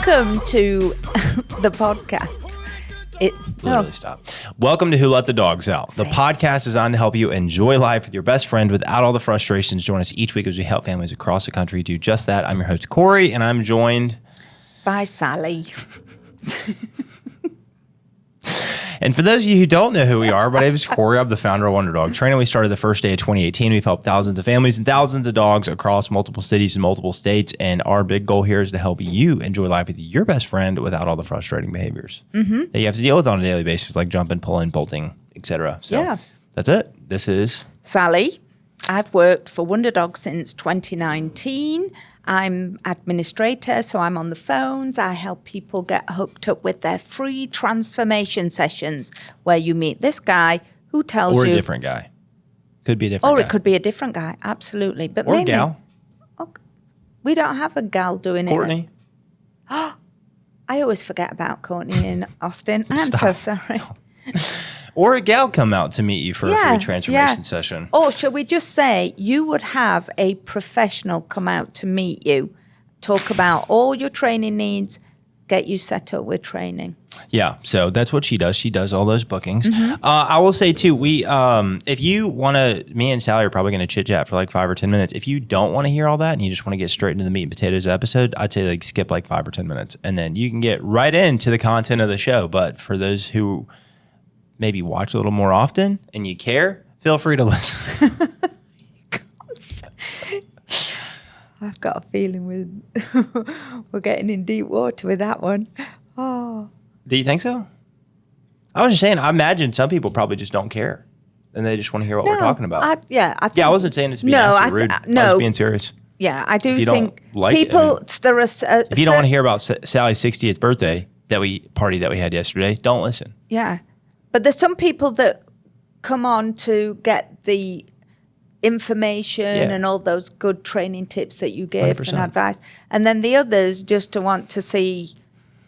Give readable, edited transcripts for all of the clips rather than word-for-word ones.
Welcome to the podcast. Literally stop. Welcome to Who Let the Dogs Out. The podcast is designed to help you enjoy life with your best friend without all the frustrations. Join us each week as we help families across the country do just that. I'm your host, Corey, and I'm joined by Sally. And for those of you who don't know who we are, my name is Corey. I'm the founder of Wonder Dog Training. We started the first day of 2018. We've helped thousands of families and thousands of dogs across multiple cities and multiple states. And our big goal here is to help you enjoy life with your best friend without all the frustrating behaviors that you have to deal with on a daily basis, like jumping, pulling, bolting, etc. So that's it. This is Sally. I've worked for Wonder Dog since 2019. I'm administrator, so I'm on the phones. I help people get hooked up with their free transformation sessions where you meet this guy who tells you... Or a different guy. Could be a different guy. Or it could be a different guy, absolutely. But or mainly, a gal. Oh, we don't have a gal doing Courtney. I always forget about Courtney in Austin. I'm so sorry. Or a gal come out to meet you for a free transformation session. Or should we just say you would have a professional come out to meet you, talk about all your training needs, get you set up with training. Yeah, so that's what she does. She does all those bookings. I will say too, we if you want to, me and Sally are probably going to chit chat for like 5 or 10 minutes. If you don't want to hear all that and you just want to get straight into the meat and potatoes episode, I'd say like skip like 5 or 10 minutes, and then you can get right into the content of the show. But for those who maybe watch a little more often and you care, feel free to listen. I've got a feeling we're getting in deep water with that one. Oh. Do you think so? I was just saying, I imagine some people probably just don't care and they just want to hear what we're talking about. I wasn't saying it to be nasty or rude. I was being serious. Yeah, I do think like people, there are... if you don't want to hear about Sally's 60th birthday party that we had yesterday, don't listen. Yeah. But there's some people that come on to get the information and all those good training tips that you give 100%. and advice. And then the others just to want to see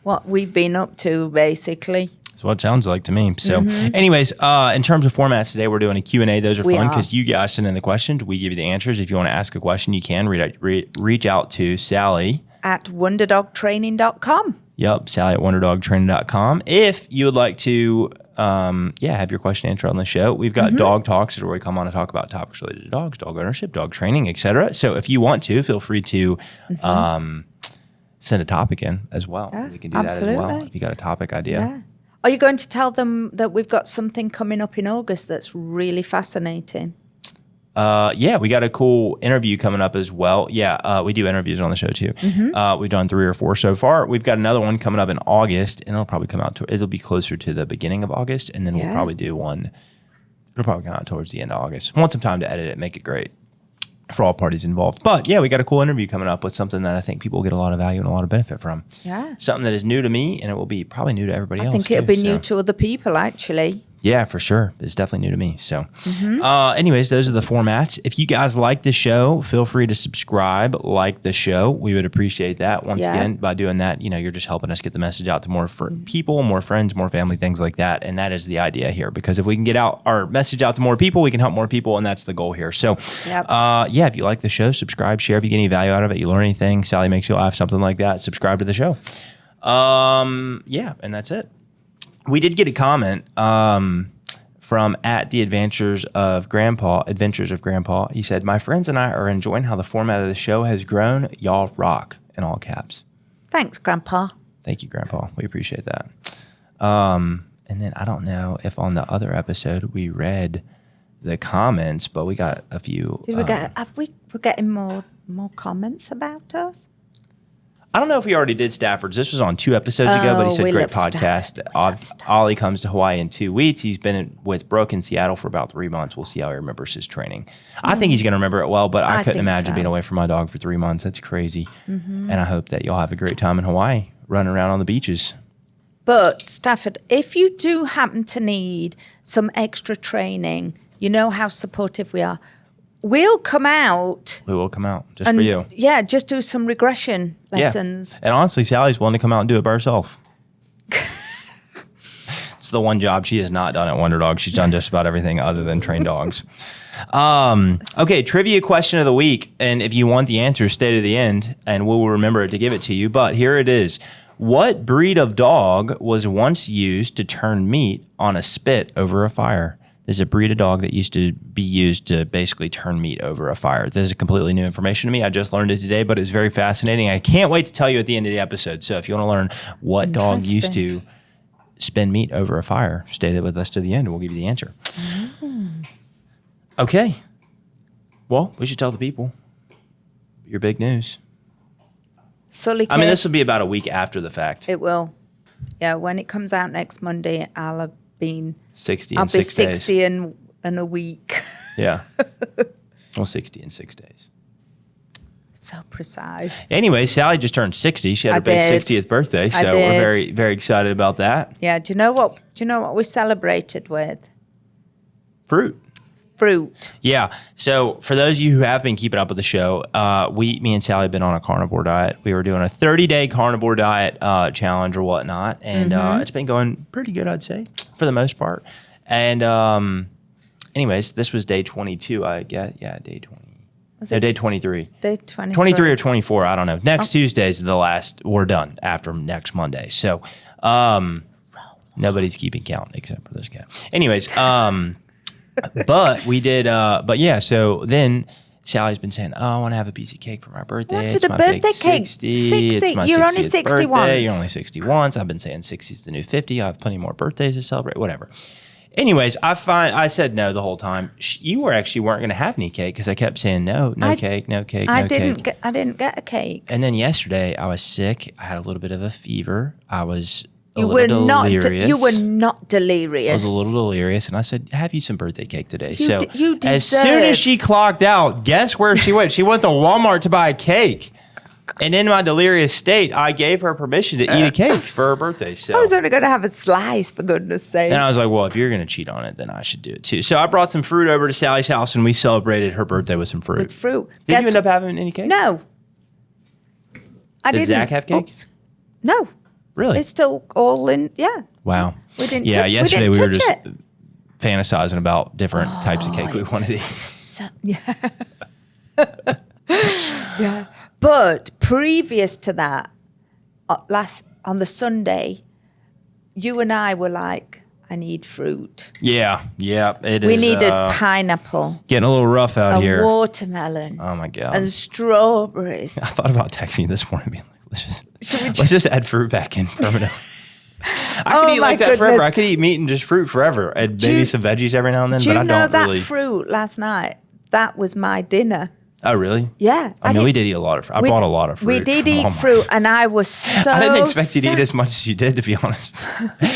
what we've been up to, basically. That's what it sounds like to me. So anyways, in terms of formats today, we're doing a Q&A. Those are fun because you guys send in the questions. We give you the answers. If you want to ask a question, you can reach out to Sally at wonderdogtraining.com. Yep, Sally at wonderdogtraining.com. If you would like to have your question answered on the show, we've got dog talks where we come on to talk about topics related to dogs, dog ownership, dog training, etc. So if you want to, feel free to send a topic in as well. Yeah, we can do that as well if you got a topic idea. Yeah. Are you going to tell them that we've got something coming up in August that's really fascinating? We got a cool interview coming up as well. We do interviews on the show too. We've done 3 or 4 so far. We've got another one coming up in August, and it'll be closer to the beginning of August, and then we'll probably do one. It'll probably come out towards the end of August. I want some time to edit it, make it great for all parties involved. But we got a cool interview coming up with something that I think people will get a lot of value and a lot of benefit from. Yeah. Something that is new to me, and it will be probably new to everybody else. I think it'll be new to other people, actually. Yeah, for sure. It's definitely new to me. So anyways, those are the formats. If you guys like the show, feel free to subscribe, like the show. We would appreciate that. Once again, by doing that, you're just helping us get the message out to more people, more friends, more family, things like that. And that is the idea here, because if we can get our message out to more people, we can help more people. And that's the goal here. So if you like the show, subscribe, share. If you get any value out of it, you learn anything, Sally makes you laugh, something like that, subscribe to the show. And that's it. We did get a comment from at the Adventures of Grandpa. He said, "My friends and I are enjoying how the format of the show has grown. Y'all rock," in all caps. Thanks, Grandpa. Thank you, Grandpa. We appreciate that. And then I don't know if on the other episode we read the comments, but we got a few. Did we get? We're getting more comments about us? I don't know if we already did Stafford's. This was on 2 episodes ago, but he said, great podcast. Ollie comes to Hawaii in 2 weeks. He's been with Brooke in Seattle for about 3 months. We'll see how he remembers his training. I think he's going to remember it well, but I couldn't imagine being away from my dog for 3 months. That's crazy. And I hope that you'll have a great time in Hawaii, running around on the beaches. But, Stafford, if you do happen to need some extra training, you know how supportive we are. We'll come out. We will come out just for you. Yeah, just do some regression lessons. And honestly, Sally's willing to come out and do it by herself. It's the one job she has not done at Wonder Dog. She's done just about everything other than train dogs. Okay, trivia question of the week. And if you want the answer, stay to the end, and we'll remember to give it to you. But here it is. What breed of dog was once used to turn meat on a spit over a fire? There's a breed of dog that used to be used to basically turn meat over a fire. This is completely new information to me. I just learned it today, but it's very fascinating. I can't wait to tell you at the end of the episode. So if you want to learn what dog used to spin meat over a fire, stay with us to the end. We'll give you the answer. Okay. Well, we should tell the people your big news. Sully I mean, this will be about a week after the fact. It will. Yeah, when it comes out next Monday, I'll have been 60 I'll in 6 be days. 60 in a week. Yeah. Well, 60 in 6 days. So precise. Anyway, Sally just turned 60. She had her big 60th birthday, so we're very, very excited about that. Yeah. Do you know what we celebrated with? Fruit. Yeah. So for those of you who have been keeping up with the show, me and Sally have been on a carnivore diet. We were doing a 30-day carnivore diet challenge or whatnot, and it's been going pretty good, I'd say, for the most part. And anyways, this was day 22, I guess. Yeah, day 20. No, day 23. Day 23. 23 or 24, I don't know. Next Tuesday's the last. We're done after next Monday. So nobody's keeping count except for this guy. Anyways, but we did, so then Sally's been saying, I want to have a piece of cake for my birthday. Wanted a birthday cake. 60. It's my You're only 60th 60 birthday. once. You're only 60 once. I've been saying 60 is the new 50. I have plenty more birthdays to celebrate, whatever. Anyways, I said no the whole time. You weren't going to have any cake because I kept saying no cake. I didn't get a cake. And then yesterday I was sick. I had a little bit of a fever. I was You were delirious. You were not delirious. I was a little delirious, and I said, "Have you some birthday cake today?" You deserve. As soon as she clocked out, guess where she went? She went to Walmart to buy a cake. And in my delirious state, I gave her permission to eat a cake for her birthday. So I was only going to have a slice, for goodness sake. and I was like, well, if you're going to cheat on it, then I should do it too. So I brought some fruit over to Sally's house, and we celebrated her birthday with some fruit. With fruit. Did you end up having any cake? No. I didn't. Zach have cake? Oops. No. Really? It's still all in, yeah. Wow. We didn't yesterday we were just it. fantasizing about different types of cake we wanted to eat. So, yeah. Yeah. But previous to that, on the Sunday, you and I were like, I need fruit. Yeah, it We is. needed pineapple. Getting a little rough out and here. Watermelon. Oh my God. And strawberries. I thought about texting you this morning, being like, let's just add fruit back in permanently. I could eat like that forever. I could eat meat and just fruit forever, and maybe some veggies every now and then. But I don't really. Do you know that fruit last night? That was my dinner. Oh, really? Yeah. I mean, we did eat a lot of fruit. I bought a lot of fruit. We did from eat Walmart. fruit, and I was so I didn't expect you to eat as much as you did, to be honest.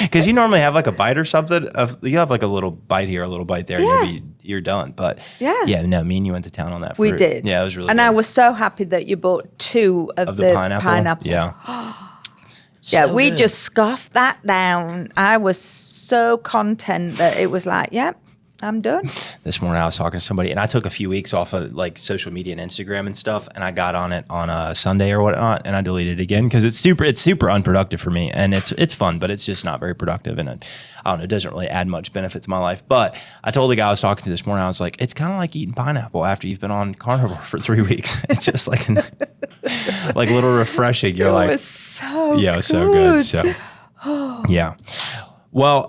Because you normally have like a bite or something. You have like a little bite here, a little bite there, and maybe you're done. But no, me and you went to town on that fruit. We did. Yeah, it was really and good. I was so happy that you bought 2 of the pineapple. Yeah. Yeah, So we good. just scoffed that down. I was so content that it was like, yep, I'm done. This morning I was talking to somebody, and I took a few weeks off of like social media and Instagram and stuff, and I got on it on a Sunday or whatnot, and I deleted it again because it's super unproductive for me, and it's fun, but it's just not very productive, and I don't know, it doesn't really add much benefit to my life. But I told the guy I was talking to this morning, I was like, it's kind of like eating pineapple after you've been on carnivore for 3 weeks. It's just like like a little refreshing. You're It like, was so yeah, it was so good. So yeah, well,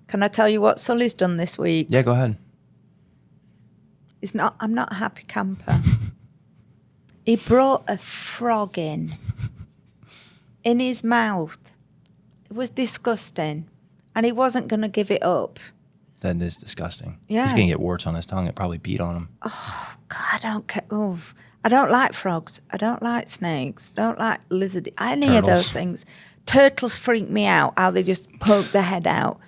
Can I tell you what Sully's done this week? yeah, go ahead. I'm not a happy camper. He brought a frog in his mouth. It was disgusting. And he wasn't going to give it up. That is disgusting. Yeah. He's gonna get warts on his tongue. It probably beat on him. God, I don't care. I don't like frogs. I don't like snakes. I don't like lizards. Any of those things. Turtles freak me out, how they just poke their head out.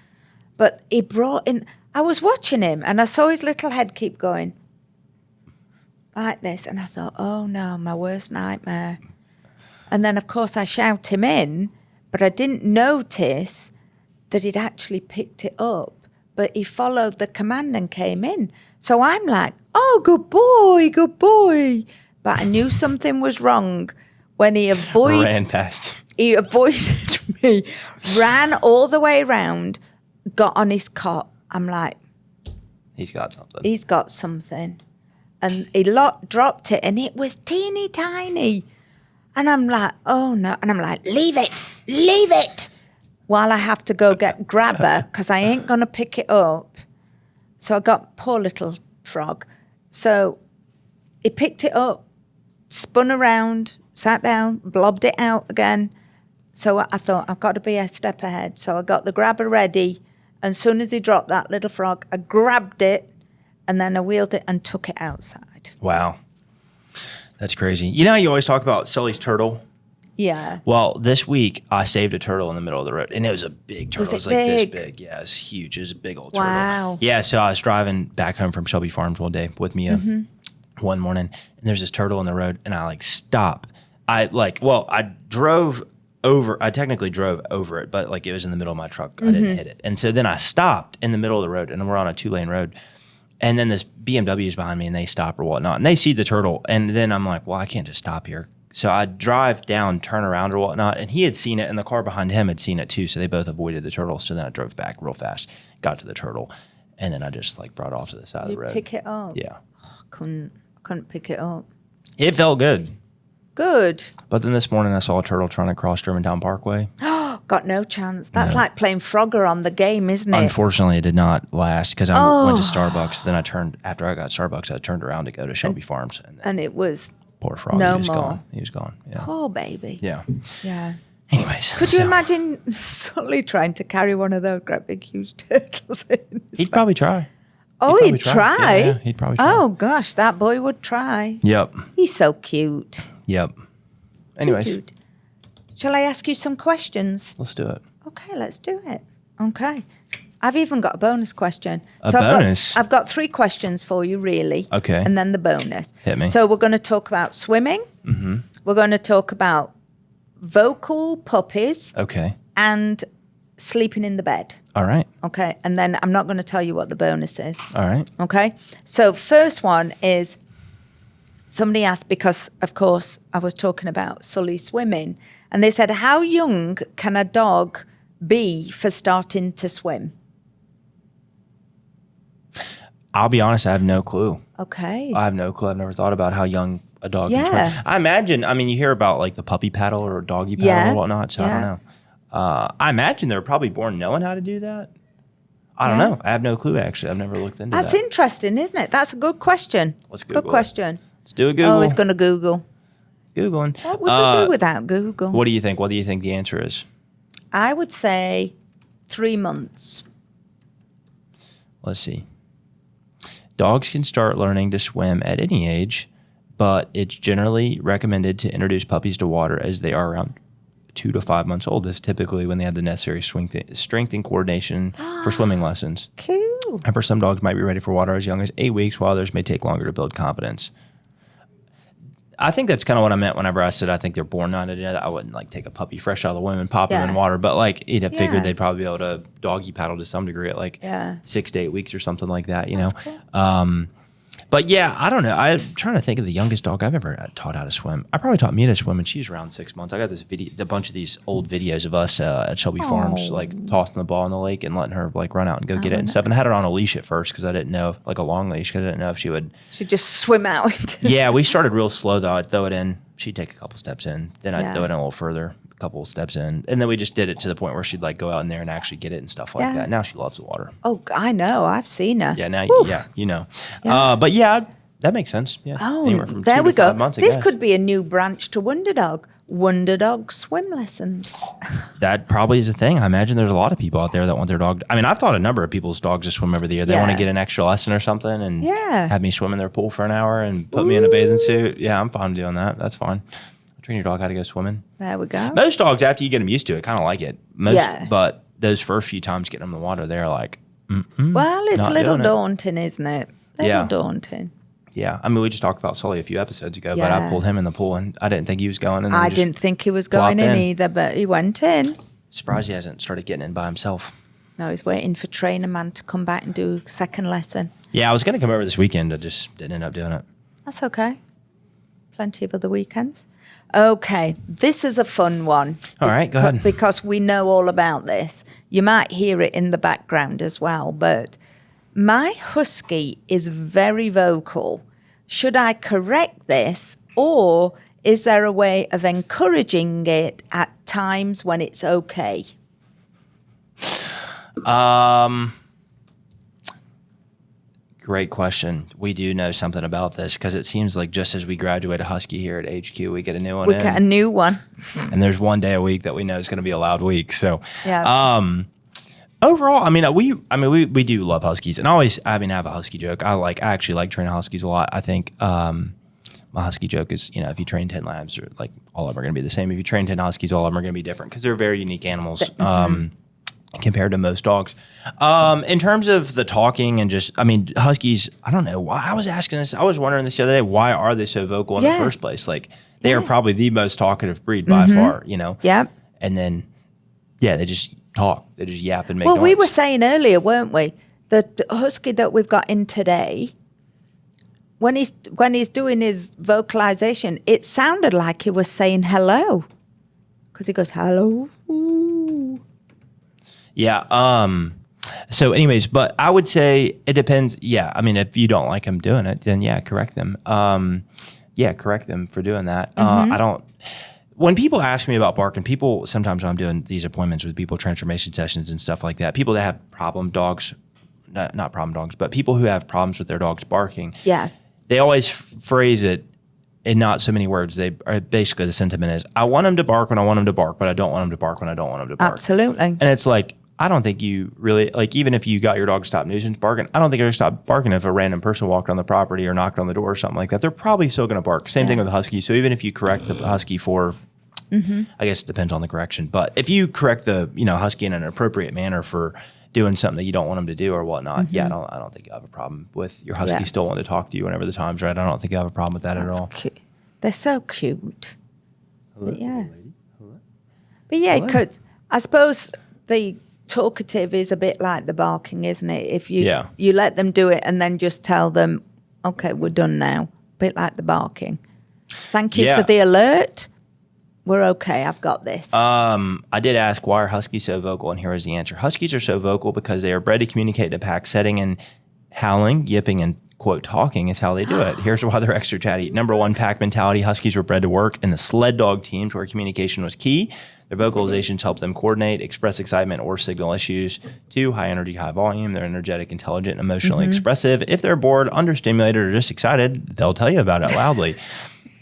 But he brought in, I was watching him and I saw his little head keep going like this. And I thought, oh no, my worst nightmare. And then, of course, I shout him in, but I didn't notice that he'd actually picked it up. But he followed the command and came in. So I'm like, oh, good boy, good boy. But I knew something was wrong when he Ran past. He avoided me, ran all the way around, got on his cot. I'm like, He's got something. he's got something. And he dropped it, and it was teeny tiny. And I'm like, oh no. And I'm like, leave it. While I have to go grab her because I ain't going to pick it up. So I got poor little frog. So he picked it up, spun around, sat down, blobbed it out again. So I thought, I've got to be a step ahead. So I got the grabber ready. And as soon as he dropped that little frog, I grabbed it and then I wheeled it and took it outside. Wow. That's crazy. You know how you always talk about Sully's turtle? Yeah. Well, this week I saved a turtle in the middle of the road, and it was a big turtle. Was it was like this big? big. Yeah, it was huge. It was a big old Wow. turtle. Yeah, so I was driving back home from Shelby Farms one day with Mia one morning, and there's this turtle in the road, and I like stop. I technically drove over it, but like it was in the middle of my truck. I didn't hit it. And so then I stopped in the middle of the road, and we're on a 2-lane road. And then this BMW is behind me, and they stop or whatnot, and they see the turtle. And then I'm like, well, I can't just stop here. So I drive down, turn around or whatnot, and he had seen it, and the car behind him had seen it too. So they both avoided the turtle. So then I drove back real fast, got to the turtle, and then I just like brought off to the side of the road. Pick it up? Yeah. Couldn't pick it up. It felt good. Good. But then this morning I saw a turtle trying to cross Germantown Parkway. Got no chance. That's like playing Frogger on the game, isn't it? Unfortunately, it did not last because I went to Starbucks. Then after I got Starbucks, I turned around to go to Shelby Farms. And it was poor frog. no he was more. gone. He was gone. Yeah. Poor baby. Yeah. Yeah. Anyways. Could you imagine Sully trying to carry one of those great big huge turtles in? He'd probably try. Oh, he'd try? Yeah, he'd probably try. Oh, gosh, that boy would try. Yep. He's so cute. Yep. Anyways. Too cute. Shall I ask you some questions? Let's do it. Okay, let's do it. Okay. I've even got a bonus question. Bonus? I've got 3 questions for you, really. Okay. And then the bonus. Hit me. So we're going to talk about swimming. Mm-hmm. We're going to talk about vocal puppies. Okay. And sleeping in the bed. All right. Okay. And then I'm not going to tell you what the bonus is. All right. Okay. So first one is somebody asked, because of course I was talking about Sully swimming, and they said, how young can a dog be for starting to swim? I'll be honest, I have no clue. Okay. I have no clue. I've never thought about how young a dog can Yeah. swim. I imagine, you hear about like the puppy paddle or doggy paddle or whatnot, so I don't know. I imagine they're probably born knowing how to do that. I don't know. I have no clue, actually. I've never looked into That's that. interesting, isn't it? That's a good question. Let's Google Good question. Let's do a Google. Oh, it's going to Google. Googling. What would we do without Google? What do you think? What do you think the answer is? I would say 3 months. Let's see. Dogs can start learning to swim at any age, but it's generally recommended to introduce puppies to water as they are around 2 to 5 months old. This is typically when they have the necessary strength and coordination for swimming lessons. Cool. And for some dogs might be ready for water as young as 8 weeks, while others may take longer to build confidence. I think that's kind of what I meant whenever I said I think they're born not to do that. I wouldn't like take a puppy fresh out of the womb and pop them in water, but like figured they'd probably be able to doggy paddle to some degree at like 6 to 8 weeks or something like that, you know. Cool. But yeah, I don't know. I'm trying to think of the youngest dog I've ever taught how to swim. I probably taught Mia to swim, and she's around 6 months. I got this video, a bunch of these old videos of us at Shelby Farms, like tossing the ball in the lake and letting her like run out and go get it and stuff. And I had her on a leash at first because I didn't know, like a long leash, because I didn't know if she would. She'd just swim out into. Yeah, we started real slow though. I'd throw it in. She'd take a couple steps in. Then I'd throw it in a little further, a couple steps in. And then we just did it to the point where she'd like go out in there and actually get it and stuff like that. Now she loves the water. Oh, I know. I've seen her. Yeah, now, you know. Yeah. But yeah, that makes sense. Yeah. Oh, from there 2 we to go. 5 months, I This guess. could be a new branch to Wonder Dog. Wonder Dog swim lessons. That probably is a thing. I imagine there's a lot of people out there that want their dog. I've taught a number of people's dogs to swim every year. They want to get an extra lesson or something and have me swim in their pool for an hour and put me in a bathing suit. Yeah, I'm fine doing that. That's fine. Train your dog how to go swimming. There we go. Most dogs, after you get them used to it, kind of like it. But those first few times getting them in the water, they're like, well, it's a little doing it. daunting, isn't it? Daunting. Yeah. We just talked about Sully a few episodes ago, but I pulled him in the pool and I didn't think he was going. And then I didn't think he was going in either, but he went in. Surprised he hasn't started getting in by himself. No, he's waiting for trainer man to come back and do a second lesson. Yeah, I was going to come over this weekend. I just didn't end up doing it. That's okay. Plenty of other weekends. Okay, this is a fun one. All right, go ahead. Because we know all about this. You might hear it in the background as well, but my husky is very vocal. Should I correct this, or Is there a way of encouraging it at times when it's okay? Great question. We do know something about this because it seems like just as we graduate a Husky here at HQ, we get a new one. We get a new one. And there's one day a week that we know is going to be a loud week. So, Yeah. overall, I mean, we do love Huskies, and always, I have a Husky joke. I actually like training Huskies a lot. I think my Husky joke is, if you train 10 labs, or like all of them are going to be the same. If you train 10 Huskies, all of them are going to be different because they're very unique animals. Compared to most dogs. In terms of the talking and Huskies, I don't know why. I was wondering this the other day, why are they so vocal in the first place? Like, they are probably the most talkative breed by far, Yep. And then, they just talk. They just yap and make noise. We were saying earlier, weren't we? The Husky that we've got in today, when he's doing his vocalization, it sounded like he was saying hello. Because he goes, hello. Ooh. Yeah. So anyways, but I would say it depends. Yeah. I mean, if you don't like them doing it, then correct them. Correct them for doing that. When people ask me about barking, sometimes when I'm doing these appointments with people, transformation sessions and stuff like that, people that have problem dogs, not problem dogs, but people who have problems with their dogs barking. Yeah. They always phrase it in not so many words. They are basically, the sentiment is, I want them to bark when I want them to bark, but I don't want them to bark when I don't want them to bark. Absolutely. And it's like, I don't think you really, like, even if you got your dog to stop nuisance barking, I don't think they're going to stop barking if a random person walked on the property or knocked on the door or something like that. They're probably still going to bark. Same thing with the Husky. So even if you correct the Husky for, I guess it depends on the correction, but if you correct the, Husky in an appropriate manner for doing something that you don't want them to do or whatnot, I don't think you have a problem with your Husky still wanting to talk to you whenever the time's right. I don't think you have a problem with that at all. Cute. They're so cute. Hello, But yeah. lady. Hello. But yeah, Hello. because I suppose the talkative is a bit like the barking, isn't it? If you let them do it and then just tell them, okay, we're done now. A bit like the barking. Thank you for the alert. We're okay. I've got this. I did ask, why are Huskies so vocal? And here is the answer. Huskies are so vocal because they are bred to communicate in a pack setting, and howling, yipping, and quote, talking is how they do it. Here's why they're extra chatty. Number one, pack mentality. Huskies were bred to work in the sled dog teams where communication was key. Their vocalizations help them coordinate, express excitement, or signal issues. 2, high energy, high volume. They're energetic, intelligent, emotionally expressive. If they're bored, understimulated, or just excited, they'll tell you about it loudly.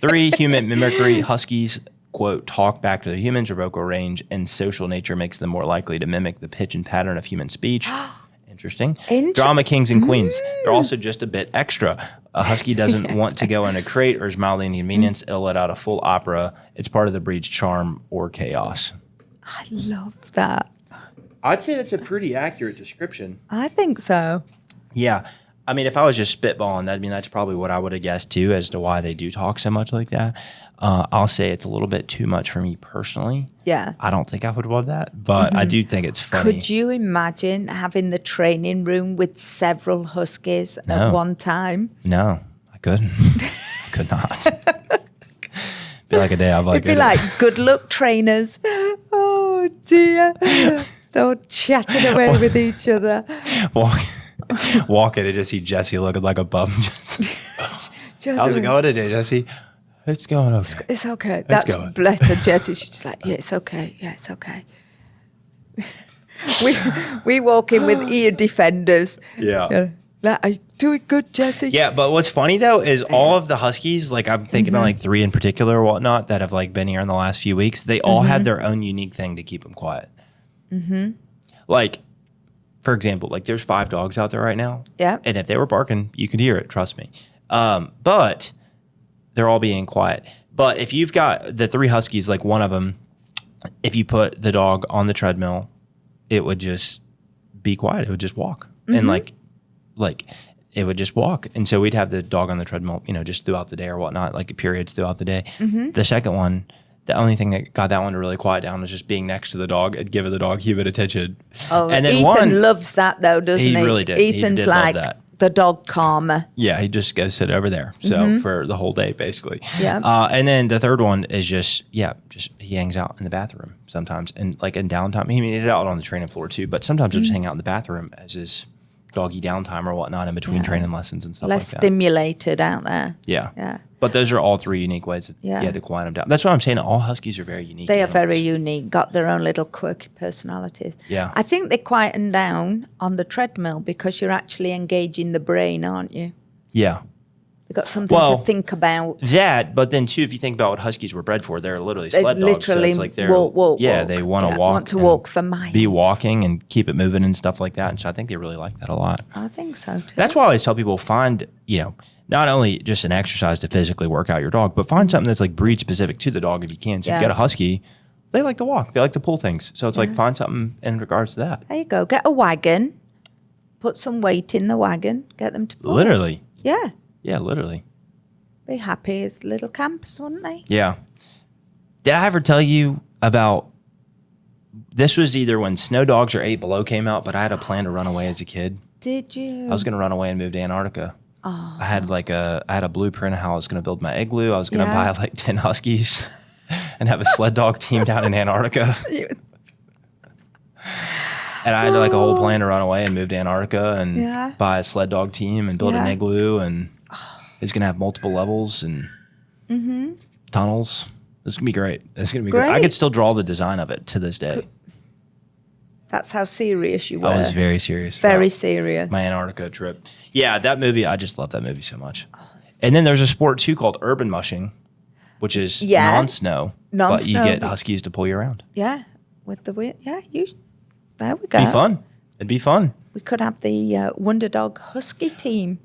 3, human mimicry. Huskies, quote, talk back to the humans. Their vocal range and social nature makes them more likely to mimic the pitch and pattern of human speech. Interesting. Drama kings and queens. They're also just a bit extra. A Husky doesn't want to go in a crate or is mildly inconvenienced. It'll let out a full opera. It's part of the breed's charm or chaos. I love that. I'd say that's a pretty accurate description. I think so. Yeah. I mean, if I was just spitballing, that's probably what I would have guessed too as to why they do talk so much like that. I'll say it's a little bit too much for me personally. Yeah. I don't think I would love that, but I do think it's funny. Could you imagine having the training room with several Huskies at one time? No, I couldn't. I could not. Be like a day I've like. It'd be like, good luck, trainers. Oh dear. They're all chatting away with each other. Walk in and just see Jesse looking like a bum. How's it going today, Jesse? It's going okay. It's okay. That's bless her, Jessie. She's like, yeah, it's okay. Yeah, it's okay. we walk in with ear defenders. Yeah. Like, are you doing good, Jessie? Yeah, but what's funny though is all of the Huskies, like I'm thinking of like 3 in particular or whatnot that have like been here in the last few weeks, they all had their own unique thing to keep them quiet. Like, for example, like there's 5 dogs out there right now. Yeah. And if they were barking, you could hear it, trust me. But they're all being quiet. But if you've got the 3 Huskies, like one of them, if you put the dog on the treadmill, it would just be quiet. It would just walk. And like it would just walk. And so we'd have the dog on the treadmill, just throughout the day or whatnot, like periods throughout the day. The second one, the only thing that got that one to really quiet down was just being next to the dog and giving the dog human attention. Oh, and then Ethan loves that though, doesn't he? He really did. Ethan's he did like love that. The dog calmer. Yeah, he just goes sit over there. So for the whole day, basically. Yeah. And then the third one is just he hangs out in the bathroom sometimes, and like in downtime. He's out on the training floor too, but sometimes he'll just hang out in the bathroom as his doggy downtime or whatnot in between training lessons and stuff Less like that. stimulated out there. Yeah. Yeah. But those are all three unique ways that Yeah. you had to quiet them down. That's what I'm saying. All huskies are very unique. They are animals. very unique, got their own little quirky personalities. Yeah. I think they quieten down on the treadmill because you're actually engaging the brain, aren't you? Yeah. They've got something Well, to think about. That, but then too, if you think about what huskies were bred for, they're literally sled dogs. Literally So it's like they're walk. they want to walk. Want to and walk for miles. Be walking and keep it moving and stuff like that. And so I think they really like that a lot. I think so too. That's why I always tell people find, not only just an exercise to physically work out your dog, but find something that's like breed specific to the dog if you can. So if you get a husky, they like to walk. They like to pull things. So it's like find something in regards to that. There you go. Get a wagon. Put some weight in the wagon. Get them to pull. Literally. Yeah. Yeah, literally. Be happy as little camps, wouldn't they? Yeah. Did I ever tell you about, this was either when Snow Dogs or 8 Below came out, but I had a plan to run away as a kid. Did you? I was going to run away and move to Antarctica. Oh. I had a blueprint of how I was going to build my igloo. I was going to buy like 10 huskies and have a sled dog team down in Antarctica. And I had like a whole plan to run away and move to Antarctica and buy a sled dog team and build an igloo, and it's going to have multiple levels and tunnels. It's going to be great. It's going to be great. I could still draw the design of it to this day. That's how serious you were. I was very serious. Very serious. My Antarctica trip. Yeah, that movie, I just love that movie so much. And then there's a sport too called urban mushing, which is non-snow. But you get huskies to pull you around. Yeah. With the wind. Yeah, there we go. Be fun. It'd be fun. We could have the Wonder Dog Husky team.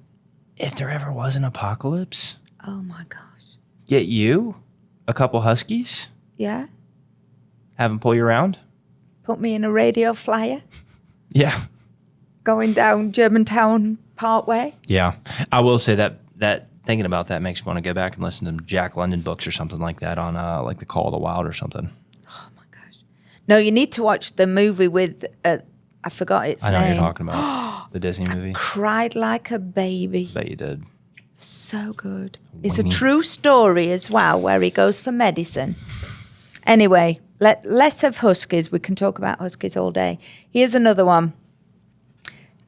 If there ever was an apocalypse. Oh my gosh. Get you a couple huskies. Yeah. Have them pull you around. Put me in a radio flyer. Yeah. Going down Germantown Parkway. Yeah. I will say that thinking about that makes me want to go back and listen to Jack London books or something like that on like The Call of the Wild or something. Oh my gosh. No, you need to watch the movie with, I forgot its name. I know what you're talking about. The Disney movie. Cried like a baby. Bet you did. So good. It's a true story as well, where he goes for medicine. Anyway, less of huskies. We can talk about huskies all day. Here's another one.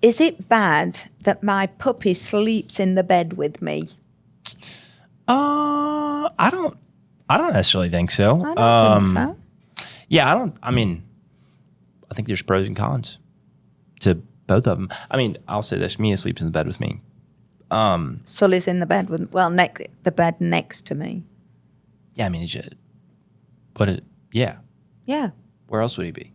Is it bad that my puppy sleeps in the bed with me? I don't necessarily think so. I don't think so. Yeah, I think there's pros and cons to both of them. I mean, I'll say this: Mia sleeps in the bed with me. Sully's in the bed with, the bed next to me. Yeah, I mean, yeah. Yeah. Where else would he be?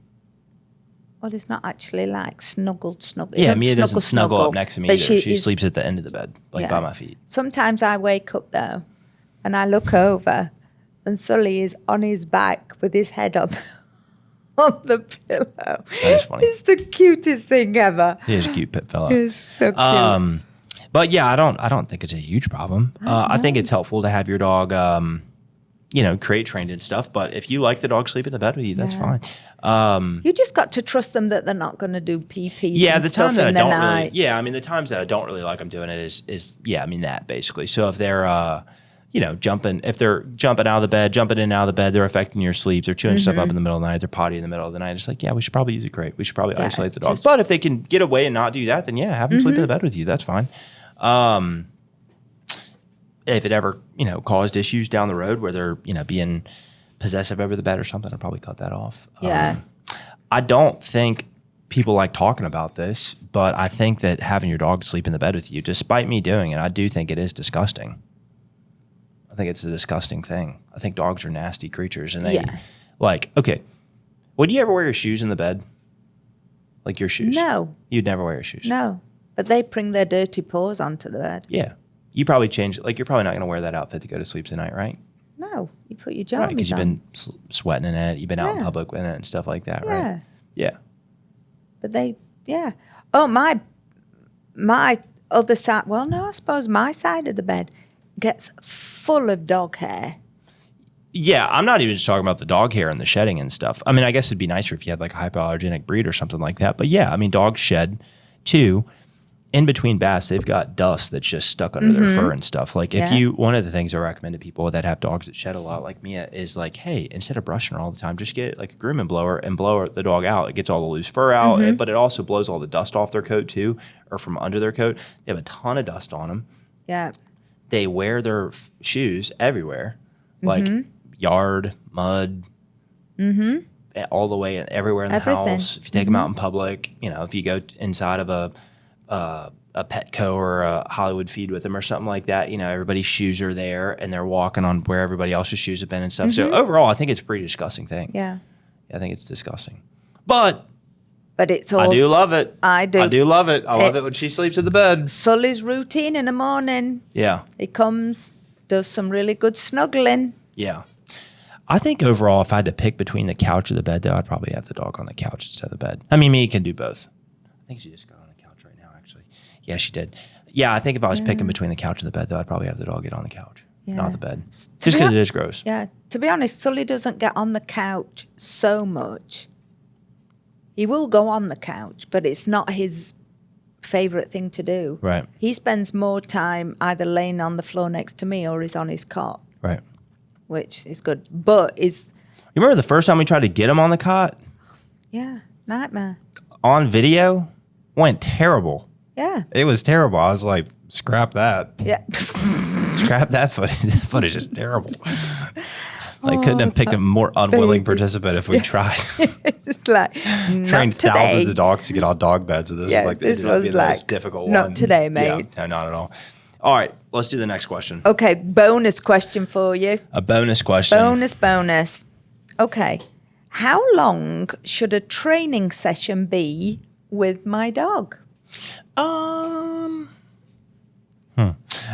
Well, it's not actually like snuggled. Yeah, Mia doesn't snuggle up next to me either. She sleeps at the end of the bed, by my feet. Sometimes I wake up though, and I look over, and Sully is on his back with his head on the pillow. That is funny. It's the cutest thing ever. He is a cute pet fellow. He's so cute. But yeah, I don't think it's a huge problem. I think it's helpful to have your dog, crate trained and stuff. But if you like the dog sleeping in bed with you, that's fine. You just got to trust them that they're not going to do pee-pee. Yeah, the time that I don't night. really. Yeah, I mean, the times that I don't really like them doing it is that basically. So if they're jumping out of the bed, jumping in and out of the bed, they're affecting your sleep. They're chewing stuff up in the middle of the night. They're potty in the middle of the night. It's like, we should probably use a crate. We should probably isolate the dog. But if they can get away and not do that, then have them sleep in the bed with you. That's fine. If it ever, caused issues down the road where they're, being possessive over the bed or something, I'd probably cut that off. Yeah. I don't think people like talking about this, but I think that having your dog sleep in the bed with you, despite me doing it, I do think it is disgusting. I think it's a disgusting thing. I think dogs are nasty creatures, and they okay. Would you ever wear your shoes in the bed? Like your shoes? No. You'd never wear your shoes? No. But they bring their dirty paws onto the bed. Yeah. You probably change, you're probably not going to wear that outfit to go to sleep tonight, right? No. You put your jammies Right, because you've on. been sweating in it. You've been out in public in it and stuff like that, right? Yeah. But Oh, my other side, well, no, I suppose my side of the bed gets full of dog hair. Yeah, I'm not even just talking about the dog hair and the shedding and stuff. I mean, I guess it'd be nicer if you had like a hypoallergenic breed or something like that. But yeah, I mean, dogs shed too. in between baths, they've got dust that's just stuck under their fur and stuff. Like one of the things I recommend to people that have dogs that shed a lot like Mia is like, hey, instead of brushing her all the time, just get like a grooming blower and blow the dog out. It gets all the loose fur out, but it also blows all the dust off their coat too, or from under their coat. They have a ton of dust on them. Yeah. They wear their shoes everywhere, like yard, mud, all the way everywhere in the house. If you take them out in public, if you go inside of a Petco or a Hollywood feed with them or something like that, everybody's shoes are there and they're walking on where everybody else's shoes have been and stuff. So overall, I think it's a pretty disgusting thing. Yeah. I think it's disgusting. But it's also, I do love it. I do love it. I love it when she sleeps in the bed. Sully's routine in the morning. Yeah. He comes, does some really good snuggling. Yeah. I think overall, if I had to pick between the couch or the bed, though, I'd probably have the dog on the couch instead of the bed. I mean, Mia can do both. I think she just got on the couch right now, actually. Yeah, she did. Yeah, I think if I was picking between the couch and the bed, though, I'd probably have the dog get on the couch, not the bed. Just because it is gross. Yeah. To be honest, Sully doesn't get on the couch so much. He will go on the couch, but it's not his favorite thing to do. Right. He spends more time either laying on the floor next to me or he's on his cot. Right. Which is good. But You remember the first time we tried to get him on the cot? Yeah, nightmare. On video? Went terrible. Yeah. It was terrible. I was like, scrap that. Yeah. Scrap that footage. That footage is terrible. Couldn't have picked a more unwilling participant if we tried. It's just like, trained thousands of dogs to get on dog beds. And this was the most difficult not one. Today, mate. Yeah, no, not at all. All right, let's do the next question. Okay, bonus question for you. A bonus question. Bonus. Okay. How long should a training session be with my dog?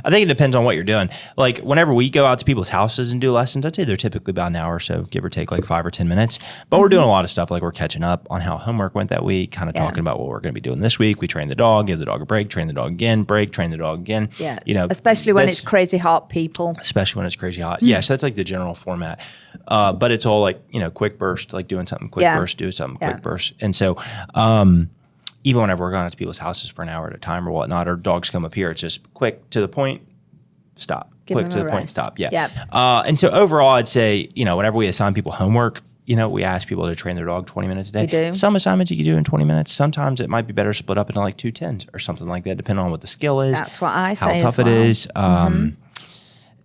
I think it depends on what you're doing. Like whenever we go out to people's houses and do lessons, I'd say they're typically about an hour or so, give or take like 5 or 10 minutes. But we're doing a lot of stuff like we're catching up on how homework went that week, kind of talking about what we're going to be doing this week. We train the dog, give the dog a break, train the dog again, break, train the dog again. Yeah. Especially when it's crazy hot, people. Especially when it's crazy hot. Yeah, so that's like the general format. But it's all like, quick burst, like doing something quick burst, do something quick burst. And so even whenever we're going out to people's houses for an hour at a time or whatnot, or dogs come up here, it's just quick to the point, stop. Quick to the point, stop. Yeah. Yep. And so overall, I'd say, whenever we assign people homework, we ask people to train their dog 20 minutes a day. We do. Some assignments you can do in 20 minutes. Sometimes it might be better split up into like 2 10s or something like that, depending on what the skill is. That's what I say. How tough it is. And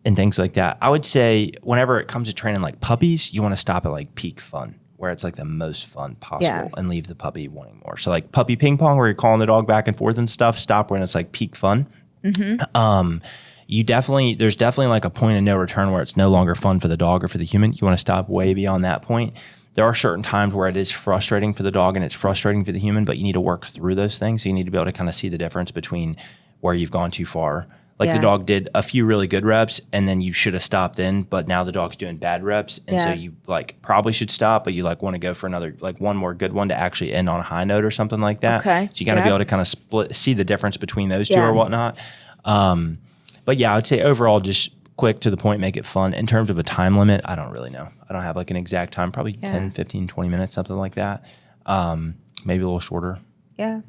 things like that. I would say whenever it comes to training like puppies, you want to stop at like peak fun, where it's like the most fun possible and leave the puppy wanting more. So like puppy ping pong where you're calling the dog back and forth and stuff, stop when it's like peak fun. There's definitely like a point of no return where it's no longer fun for the dog or for the human. You want to stop way beyond that point. There are certain times where it is frustrating for the dog and it's frustrating for the human, but you need to work through those things. So you need to be able to kind of see the difference between where you've gone too far. Like the dog did a few really good reps and then you should have stopped then, but now the dog's doing bad reps. And so you like probably should stop, but you like want to go for another, like one more good one to actually end on a high note or something like that. Okay. So you got to be able to kind of see the difference between those two or whatnot. But yeah, I'd say overall, just quick to the point, make it fun. In terms of a time limit, I don't really know. I don't have like an exact time, probably 10, 15, 20 minutes, something like that. Maybe a little shorter. Yeah.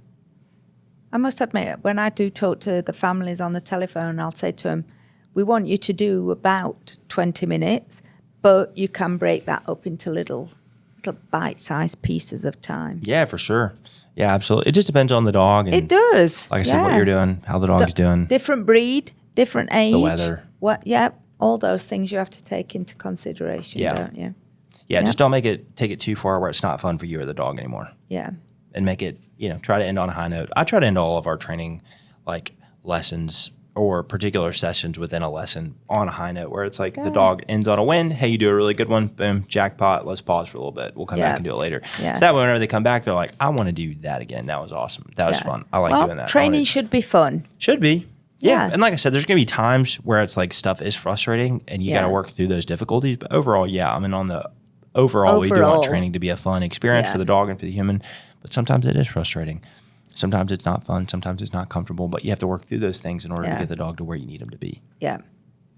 I must admit, when I do talk to the families on the telephone, I'll say to them, we want you to do about 20 minutes, but you can break that up into little bite-sized pieces of time. Yeah, for sure. Yeah, absolutely. It just depends on the dog. And it does. Like I said, what you're doing, how the dog's doing. Different breed, different age. The weather. All those things you have to take into consideration, don't you? Yeah, just don't take it too far where it's not fun for you or the dog anymore. Yeah. And make it, try to end on a high note. I try to end all of our training, like lessons or particular sessions within a lesson on a high note where it's like the dog ends on a win. Hey, you do a really good one. Boom, jackpot. Let's pause for a little bit. We'll come back and do it later. Yeah. So that way, whenever they come back, they're like, I want to do that again. That was awesome. That was fun. I like doing that. Training should be fun. Should be. Yeah. And like I said, there's going to be times where it's like stuff is frustrating and you got to work through those difficulties. But overall, I mean, on the overall, we do want training to be a fun experience for the dog and for the human. But sometimes it is frustrating. Sometimes it's not fun. Sometimes it's not comfortable. But you have to work through those things in order to get the dog to where you need him to be. Yeah.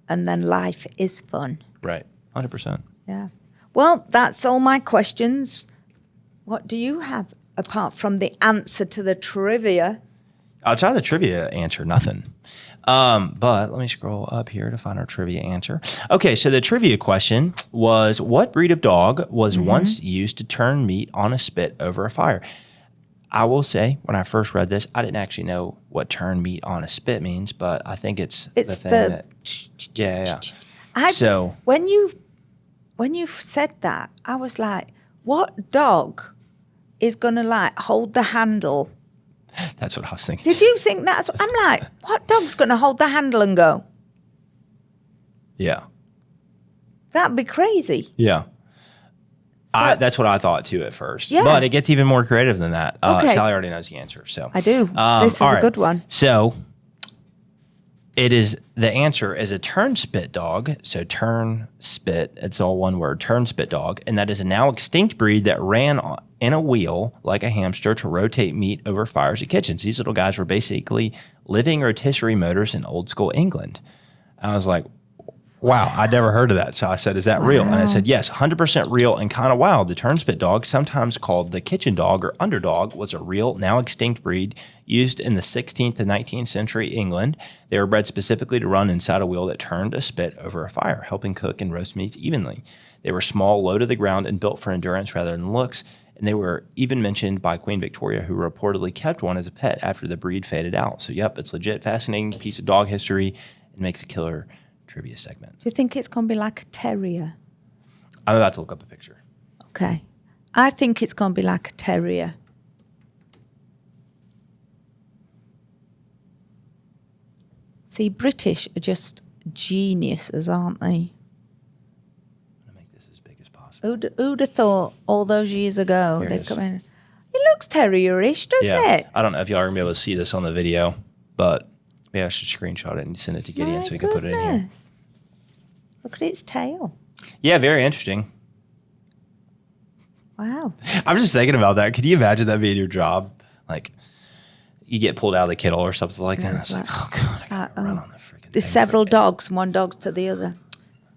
And then life is fun. Right. 100%. Yeah. Well, that's all my questions. What do you have apart from the answer to the trivia? Outside of the trivia answer, nothing. But let me scroll up here to find our trivia answer. Okay, so the trivia question was, what breed of dog was once used to turn meat on a spit over a fire? I will say, when I first read this, I didn't actually know what turn meat on a spit means, but I think it's the thing that... Yeah. So when you said that, I was like, what dog is going to like hold the handle? That's what I was thinking. Did you think that's... I'm like, what dog's going to hold the handle and go? Yeah. That'd be crazy. Yeah. So, That's what I thought too at first. Yeah. But it gets even more creative than that. Okay. Sally already knows the answer. So I do. This is a good one. So the answer is a turn spit dog. So turn spit, it's all one word, turn spit dog. And that is a now extinct breed that ran in a wheel like a hamster to rotate meat over fires at kitchens. These little guys were basically living rotisserie motors in old school England. I was like, wow, I'd never heard of that. So I said, is that real? And I said, yes, 100% real and kind of wild. The turnspit dog, sometimes called the kitchen dog or underdog, was a real, now extinct breed used in the 16th and 19th century England. They were bred specifically to run inside a wheel that turned a spit over a fire, helping cook and roast meats evenly. They were small, low to the ground, and built for endurance rather than looks. And they were even mentioned by Queen Victoria, who reportedly kept one as a pet after the breed faded out. So, yep, it's legit fascinating piece of dog history. It makes a killer trivia segment. Do you think it's going to be like a terrier? I'm about to look up a picture. Okay. I think it's going to be like a terrier. See, British are just geniuses, aren't they? I'm going to make this as big as possible. Who'd have thought all those years ago they'd come in? It looks terrierish, doesn't it? I don't know if y'all are going to be able to see this on the video, but maybe I should screenshot it and send it to Gideon so we can put it in here. Look at its tail. Yeah, very interesting. Wow. I'm just thinking about that. Could you imagine that being your job? Like, you get pulled out of the kennel or something like that. And it's like, oh, God, I got to run on the freaking thing. There's several dogs, one dog's to the other.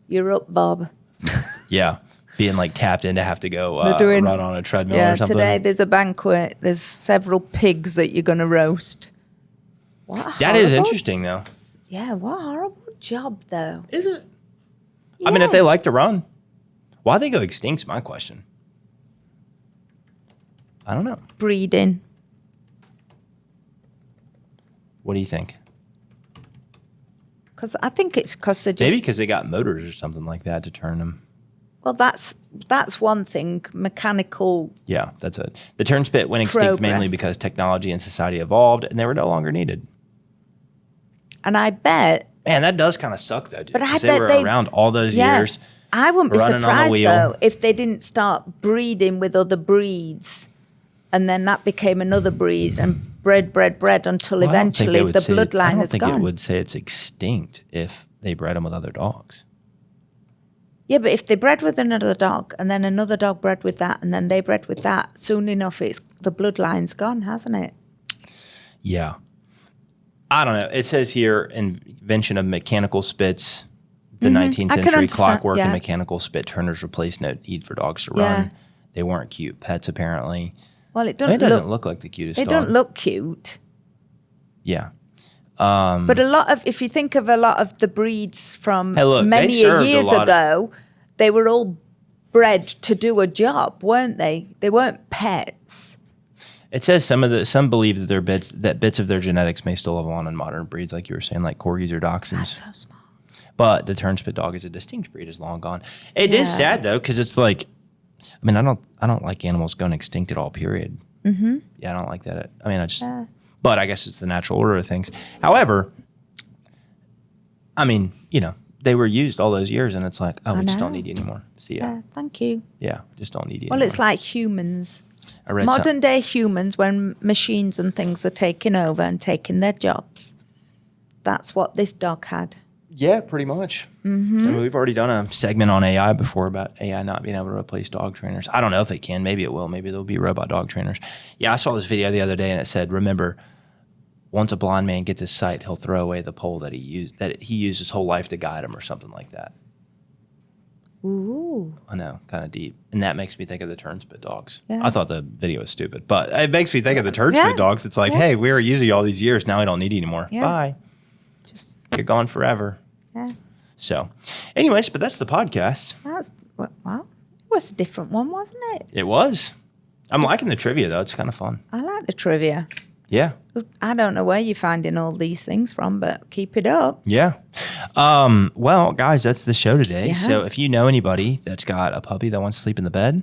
You're up, Bob. Yeah. Being like tapped in to have to go run on a treadmill or something. Today there's a banquet. There's several pigs that you're going to roast. That is interesting, though. Yeah, what a horrible job, though. Is it? Yeah. I mean, if they like to run, why'd they go extinct's my question. I don't know. Breeding. What do you think? Because I think it's because they're just... Maybe because they got motors or something like that to turn them. Well, that's one thing. Mechanical... Yeah, that's it. The turnspit went extinct mainly because technology and society evolved and they were no longer needed. And I bet... Man, that does kind of suck, though, dude. But I bet they were around all those years. I wouldn't be surprised, wheel. though, if they didn't start breeding with other breeds and then that became another breed and bred until eventually the bloodline is gone. I don't think it would say it's extinct if they bred them with other dogs. Yeah, but if they bred with another dog and then another dog bred with that and then they bred with that, soon enough the bloodline's gone, hasn't it? Yeah. I don't know. It says here, invention of mechanical spits, the 19th century clockwork and mechanical spit turners replaced no need for dogs to run. They weren't cute pets, apparently. Well, it doesn't look like the cutest dog. They don't look cute. Yeah. But if you think of a lot of the breeds from many years ago, they were all bred to do a job, weren't they? They weren't pets. It says some believe that bits of their genetics may still live on in modern breeds, like you were saying, like corgis or dachshunds. That's so small. But the turnspit dog is a distinct breed, is long gone. It is sad though, because it's like, I mean, I don't like animals going extinct at all. Period. Mm-hmm. Yeah, I don't like that. I mean, but I guess it's the natural order of things. However, I mean, they were used all those years, and it's like, oh, we just don't need you anymore. See ya. Thank you. Yeah, just don't need you. Well, anymore. it's like humans. Modern day humans, when machines and things are taking over and taking their jobs. That's what this dog had. Yeah, pretty much. Mm-hmm. I mean, we've already done a segment on AI before about AI not being able to replace dog trainers. I don't know if it can. Maybe it will. Maybe there'll be robot dog trainers. Yeah, I saw this video the other day, and it said, remember, once a blind man gets his sight, he'll throw away the pole that he used his whole life to guide him or something like that. Ooh. I know, kind of deep. And that makes me think of the turnspit dogs. Yeah. I thought the video was stupid, but it makes me think of the turnspit dogs. It's like, hey, we were using you all these years. Now we don't need you anymore. Yeah. Bye. Just You're gone forever. yeah. So, anyways, but that's the podcast. Well, it was a different one, wasn't it? It was. I'm liking the trivia, though. It's kind of fun. I like the trivia. Yeah. I don't know where you're finding all these things from, but keep it up. Yeah. Well, guys, that's the show today. Yeah. So if you know anybody that's got a puppy that wants to sleep in the bed,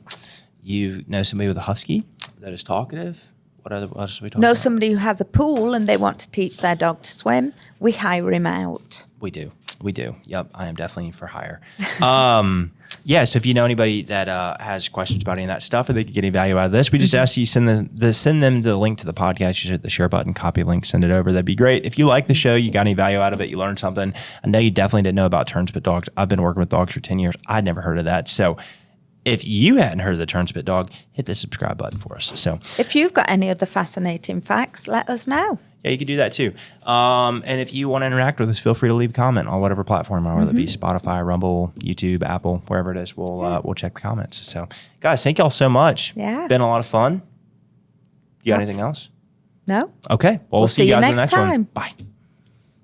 you know somebody with a husky that is talkative, what else are we talking about? Somebody who has a pool and they want to teach their dog to swim, we hire him out. We do. Yep. I am definitely for hire. Yeah, so if you know anybody that has questions about any of that stuff or they could get any value out of this, we just ask you send them the link to the podcast. Just hit the share button, copy link, send it over. That'd be great. If you like the show, you got any value out of it, you learned something. I know you definitely didn't know about turnspit dogs. I've been working with dogs for 10 years. I'd never heard of that. So if you hadn't heard of the turnspit dog, hit the subscribe button for us. So if you've got any other fascinating facts, let us know. yeah, you could do that too. And if you want to interact with us, feel free to leave a comment on whatever platform, whether it be Spotify, Rumble, YouTube, Apple, wherever it is. We'll check the comments. So, guys, thank y'all so much. Yeah. Been a lot of fun. You got anything else? No? Okay. Well, we'll see you guys in the next one. time. Bye.